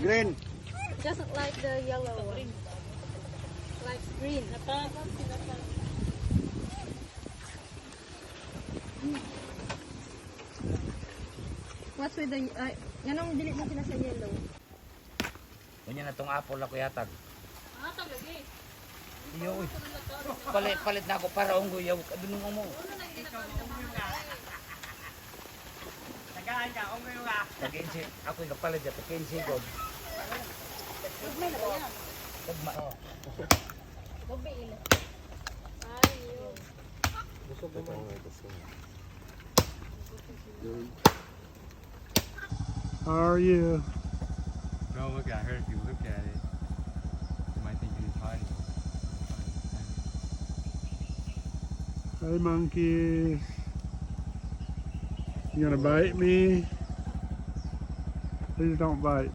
Green. Just like the yellow one. Like green. What's with the... Ganong dili mo sila sa yellow? Ganyan na tong apple ako yatag. Atag lagi. Iyo, uy. Palit na ako para unggoy. Dunong mo. Tagaan ka, unggoy ka. Pag-insi, ako yung kapalit dyan. Pag-insi ko. Gugmay na ba yan? Tagma. Gugmay ilo. Ay, yun. How are you? Don't look at her. If you look at it, you might think he's hiding. Hey monkeys. You gonna bite me? Please don't bite.